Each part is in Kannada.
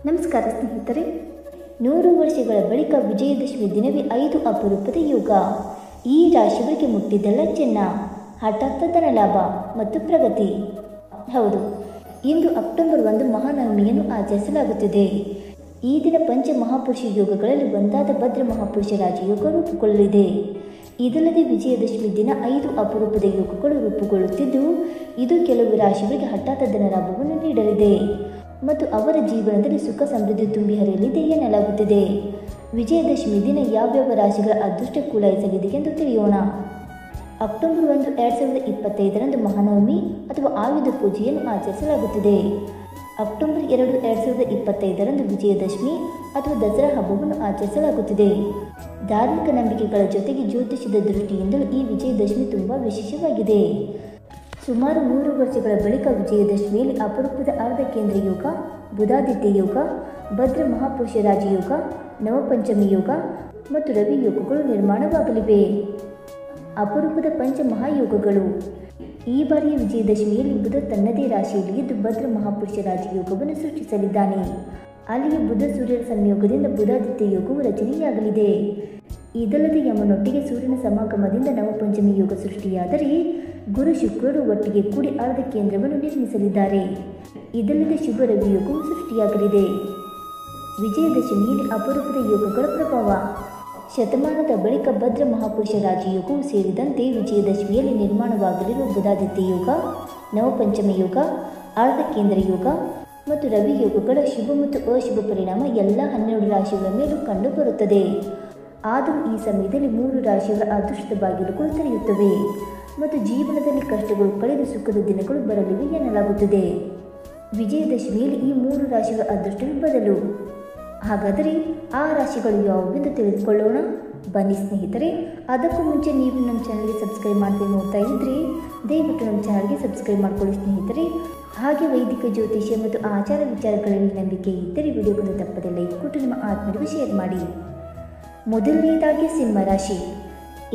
ನಮಸ್ಕಾರ ಸ್ನೇಹಿತರೆ, 100 ವರ್ಷಗಳ ಬಳಿಕ ವಿಜಯದಶಮಿ ದಿನವೇ 5 ಅಪರೂಪದ ಯೋಗ. ಈ ರಾಶಿಗಳಿಗೆ ಮುಟ್ಟಿದ್ದೆಲ್ಲ ಚೆನ್ನ, ಹಠಾತ್ ಧನಲಾಭ ಮತ್ತು ಪ್ರಗತಿ. ಹೌದು, ಇಂದು ಅಕ್ಟೋಬರ್ 1 ಮಹಾನವಮಿಯನ್ನು ಆಚರಿಸಲಾಗುತ್ತಿದೆ. ಈ ದಿನ ಪಂಚ ಮಹಾಪುರುಷ ಯೋಗಗಳಲ್ಲಿ ಒಂದಾದ ಭದ್ರ ಮಹಾಪುರುಷ ರಾಜಯೋಗ ರೂಪುಗೊಳ್ಳಲಿದೆ. ಇದಲ್ಲದೆ ವಿಜಯದಶಮಿ ದಿನ 5 ಅಪರೂಪದ ಯೋಗಗಳು ರೂಪುಗೊಳ್ಳುತ್ತಿದ್ದು, ಇದು ಕೆಲವು ರಾಶಿಗಳಿಗೆ ಹಠಾತ್ ಧನಲಾಭವನ್ನು ನೀಡಲಿದೆ ಮತ್ತು ಅವರ ಜೀವನದಲ್ಲಿ ಸುಖ ಸಮೃದ್ಧಿ ತುಂಬಿ ಹರಿಯಲಿದೆ ಎನ್ನಲಾಗುತ್ತಿದೆ. ವಿಜಯದಶಮಿ ದಿನ ಯಾವ್ಯಾವ ರಾಶಿಗಳ ಅದೃಷ್ಟ ಕುಲಾಯಿಸಲಿದೆ ಎಂದು ತಿಳಿಯೋಣ. ಅಕ್ಟೋಬರ್ 1, 2025ರಂದು ಮಹಾನವಮಿ ಅಥವಾ ಆಯುಧ ಪೂಜೆಯನ್ನು ಆಚರಿಸಲಾಗುತ್ತಿದೆ. ಅಕ್ಟೋಬರ್ 2, 2025ರಂದು ವಿಜಯದಶಮಿ ಅಥವಾ ದಸರಾ ಹಬ್ಬವನ್ನು ಆಚರಿಸಲಾಗುತ್ತಿದೆ. ಧಾರ್ಮಿಕ ನಂಬಿಕೆಗಳ ಜೊತೆಗೆ ಜ್ಯೋತಿಷ್ಯದ ದೃಷ್ಟಿಯಿಂದಲೂ ಈ ವಿಜಯದಶಮಿ ತುಂಬ ವಿಶೇಷವಾಗಿದೆ. ಸುಮಾರು 100 ವರ್ಷಗಳ ಬಳಿಕ ವಿಜಯದಶಮಿಯಲ್ಲಿ ಅಪರೂಪದ ಅರ್ಧ ಕೇಂದ್ರ ಯೋಗ, ಬುಧಾದಿತ್ಯ ಯೋಗ, ಭದ್ರ ಮಹಾಪುರುಷ ರಾಜಯೋಗ, ನವಪಂಚಮಿ ಯೋಗ ಮತ್ತು ರವಿ ಯೋಗಗಳು ನಿರ್ಮಾಣವಾಗಲಿವೆ. ಅಪರೂಪದ ಪಂಚ ಮಹಾಯೋಗಗಳು. ಈ ಬಾರಿಯ ವಿಜಯದಶಮಿಯಲ್ಲಿ ಬುಧ ತನ್ನದೇ ರಾಶಿಯಲ್ಲಿ ಇದ್ದು ಭದ್ರ ಮಹಾಪುರುಷ ರಾಜಯೋಗವನ್ನು ಸೃಷ್ಟಿಸಲಿದ್ದಾನೆ. ಅಲ್ಲಿಯೇ ಬುಧ ಸೂರ್ಯರ ಸಂಯೋಗದಿಂದ ಬುಧಾದಿತ್ಯ ಯೋಗವು ರಚನೆಯಾಗಲಿದೆ. ಇದಲ್ಲದೆ ಯಮನೊಟ್ಟಿಗೆ ಸೂರ್ಯನ ಸಮಾಗಮದಿಂದ ನವಪಂಚಮಿ ಯೋಗ ಸೃಷ್ಟಿಯಾದರೆ, ಗುರು ಶುಕ್ರರು ಒಟ್ಟಿಗೆ ಕೂಡಿ ಅರ್ಧ ಕೇಂದ್ರವನ್ನು ನಿರ್ಮಿಸಲಿದ್ದಾರೆ. ಇದಲ್ಲದೆ ಶುಭ ರವಿ ಯೋಗವು ಸೃಷ್ಟಿಯಾಗಲಿದೆ. ವಿಜಯದಶಮಿಯಲ್ಲಿ ಅಪರೂಪದ ಯೋಗಗಳ ಪ್ರಭಾವ. ಶತಮಾನದ ಬಳಿಕ ಭದ್ರ ಮಹಾಪುರುಷ ರಾಜಯೋಗವು ಸೇರಿದಂತೆ ವಿಜಯದಶಮಿಯಲ್ಲಿ ನಿರ್ಮಾಣವಾಗಲಿರುವ ಬುಧಾದಿತ್ಯ ಯೋಗ, ನವಪಂಚಮಿ ಯೋಗ, ಅರ್ಧ ಕೇಂದ್ರ ಯೋಗ ಮತ್ತು ರವಿ ಯೋಗಗಳ ಶುಭ ಮತ್ತು ಅಶುಭ ಪರಿಣಾಮ ಎಲ್ಲ 12 ರಾಶಿಗಳ ಮೇಲೂ ಕಂಡುಬರುತ್ತದೆ. ಆದರೂ ಈ ಸಮಯದಲ್ಲಿ 3 ರಾಶಿಗಳ ಅದೃಷ್ಟದ ಬಾಗಿಲುಗಳು ತೆರೆಯುತ್ತವೆ ಮತ್ತು ಜೀವನದಲ್ಲಿ ಕಷ್ಟಗಳು ಕಳೆದು ಸುಖದ ದಿನಗಳು ಬರಲಿವೆ ಎನ್ನಲಾಗುತ್ತದೆ. ವಿಜಯದಶಮಿಯಲ್ಲಿ ಈ 3 ರಾಶಿಗಳ ಅದೃಷ್ಟವೇ ಬದಲು. ಹಾಗಾದರೆ ಆ ರಾಶಿಗಳು ಯಾವುವೆಂದು ತಿಳಿದುಕೊಳ್ಳೋಣ ಬನ್ನಿ ಸ್ನೇಹಿತರೆ. ಅದಕ್ಕೂ ಮುಂಚೆ ನೀವು ನಮ್ಮ ಚಾನಲ್ಗೆ ಸಬ್ಸ್ಕ್ರೈಬ್ ಮಾಡದೆ ನೋಡ್ತಾ ಇದ್ದರೆ ದಯವಿಟ್ಟು ನಮ್ಮ ಚಾನಲ್ಗೆ ಸಬ್ಸ್ಕ್ರೈಬ್ ಮಾಡಿಕೊಳ್ಳಿ ಸ್ನೇಹಿತರೆ. ಹಾಗೆ ವೈದಿಕ ಜ್ಯೋತಿಷ್ಯ ಮತ್ತು ಆಚಾರ ವಿಚಾರಗಳಲ್ಲಿ ನಂಬಿಕೆ ಇದ್ದರೆ ವಿಡಿಯೋವನ್ನು ತಪ್ಪದೆ ಲೈಕ್ ಕೊಟ್ಟು ನಿಮ್ಮ ಆತ್ಮೀಯರಿಗೆ ಶೇರ್ ಮಾಡಿ. ಮೊದಲನೆಯದಾಗಿ ಸಿಂಹ ರಾಶಿ.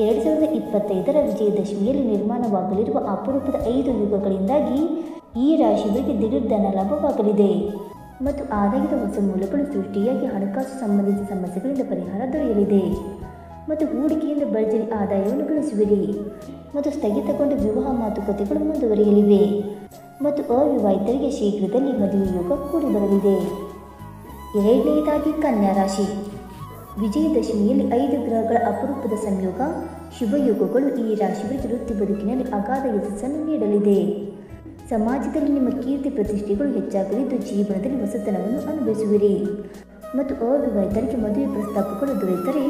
2025ರ ವಿಜಯದಶಮಿಯಲ್ಲಿ ನಿರ್ಮಾಣವಾಗಲಿರುವ ಅಪರೂಪದ 5 ಯುಗಗಳಿಂದಾಗಿ ಈ ರಾಶಿಗಳಿಗೆ ದಿಢೀರ್ ಧನಲಾಭವಾಗಲಿದೆ ಮತ್ತು ಆದಾಯದ ಹೊಸ ಮೂಲಗಳು ಸೃಷ್ಟಿಯಾಗಿ ಹಣಕಾಸು ಸಂಬಂಧಿತ ಸಮಸ್ಯೆಗಳಿಂದ ಪರಿಹಾರ ದೊರೆಯಲಿದೆ ಮತ್ತು ಹೂಡಿಕೆಯಿಂದ ಭರ್ಜರಿ ಆದಾಯವನ್ನು ಗಳಿಸುವಿರಿ ಮತ್ತು ಸ್ಥಗಿತಗೊಂಡ ವಿವಾಹ ಮಾತುಕತೆಗಳು ಮುಂದುವರಿಯಲಿವೆ ಮತ್ತು ಅವಿವಾಹಿತರಿಗೆ ಶೀಘ್ರದಲ್ಲಿ ಮದುವೆ ಯೋಗ ಕೂಡಿ ಬರಲಿದೆ. ಎರಡನೆಯದಾಗಿ ಕನ್ಯಾ ರಾಶಿ. ವಿಜಯದಶಮಿಯಲ್ಲಿ 5 ಗ್ರಹಗಳ ಅಪರೂಪದ ಸಂಯೋಗ, ಶುಭ ಯೋಗಗಳು ಈ ರಾಶಿಯವರಿಗೆ ವೃತ್ತಿ ಬದುಕಿನಲ್ಲಿ ಅಗಾಧ ಯಶಸ್ಸನ್ನು ನೀಡಲಿದೆ. ಸಮಾಜದಲ್ಲಿ ನಿಮ್ಮ ಕೀರ್ತಿ ಪ್ರತಿಷ್ಠೆಗಳು ಹೆಚ್ಚಾಗಲಿದ್ದು ಜೀವನದಲ್ಲಿ ಹೊಸತನವನ್ನು ಅನುಭವಿಸುವಿರಿ ಮತ್ತು ಅವಿವಾಹಿತರಿಗೆ ಮದುವೆ ಪ್ರಸ್ತಾಪಗಳು ದೊರೆತರೆ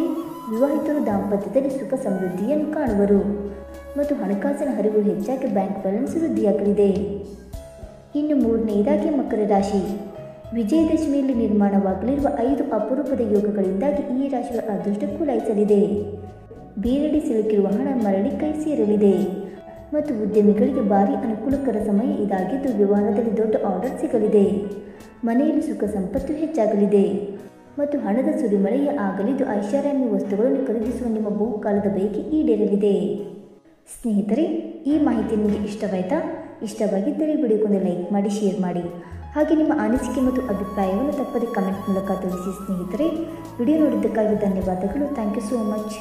ವಿವಾಹಿತರು ದಾಂಪತ್ಯದಲ್ಲಿ ಸುಖ ಸಮೃದ್ಧಿಯನ್ನು ಕಾಣುವರು ಮತ್ತು ಹಣಕಾಸಿನ ಹರಿವು ಹೆಚ್ಚಾಗಿ ಬ್ಯಾಂಕ್ ಬ್ಯಾಲೆನ್ಸ್ ವೃದ್ಧಿಯಾಗಲಿದೆ. ಇನ್ನು ಮೂರನೆಯದಾಗಿ ಮಕರ ರಾಶಿ. ವಿಜಯದಶಮಿಯಲ್ಲಿ ನಿರ್ಮಾಣವಾಗಲಿರುವ 5 ಅಪರೂಪದ ಯೋಗಗಳಿಂದಾಗಿ ಈ ರಾಶಿಗಳ ಅದೃಷ್ಟ ಕುಲಾಯಿಸಲಿದೆ. ಬೇರೆಡೆ ಸಿಲುಕಿರುವ ಹಣ ಮರಳಿ ಕೈ ಸೇರಲಿದೆ ಮತ್ತು ಉದ್ಯಮಿಗಳಿಗೆ ಭಾರಿ ಅನುಕೂಲಕರ ಸಮಯ ಇದಾಗಿದ್ದು ವ್ಯವಹಾರದಲ್ಲಿ ದೊಡ್ಡ ಆರ್ಡರ್ ಸಿಗಲಿದೆ. ಮನೆಯಲ್ಲಿ ಸುಖ ಸಂಪತ್ತು ಹೆಚ್ಚಾಗಲಿದೆ ಮತ್ತು ಹಣದ ಸುರಿಮಳೆಯ ಆಗಲಿದ್ದು ಐಷಾರಾಮಿ ವಸ್ತುಗಳನ್ನು ಖರೀದಿಸುವ ನಿಮ್ಮ ಬಹುಕಾಲದ ಬಯಕೆ ಈಡೇರಲಿದೆ. ಸ್ನೇಹಿತರೆ, ಈ ಮಾಹಿತಿ ನಿಮಗೆ ಇಷ್ಟವಾಯಿತಾ? ಇಷ್ಟವಾಗಿದ್ದರೆ ವಿಡಿಯೋಗೊಂದು ಲೈಕ್ ಮಾಡಿ, ಶೇರ್ ಮಾಡಿ. ಹಾಗೆ ನಿಮ್ಮ ಅನಿಸಿಕೆ ಮತ್ತು ಅಭಿಪ್ರಾಯವನ್ನು ತಪ್ಪದೆ ಕಮೆಂಟ್ ಮೂಲಕ ತಿಳಿಸಿ ಸ್ನೇಹಿತರೆ. ವಿಡಿಯೋ ನೋಡಿದ್ದಕ್ಕಾಗಿ ಧನ್ಯವಾದಗಳು. Thank you so much.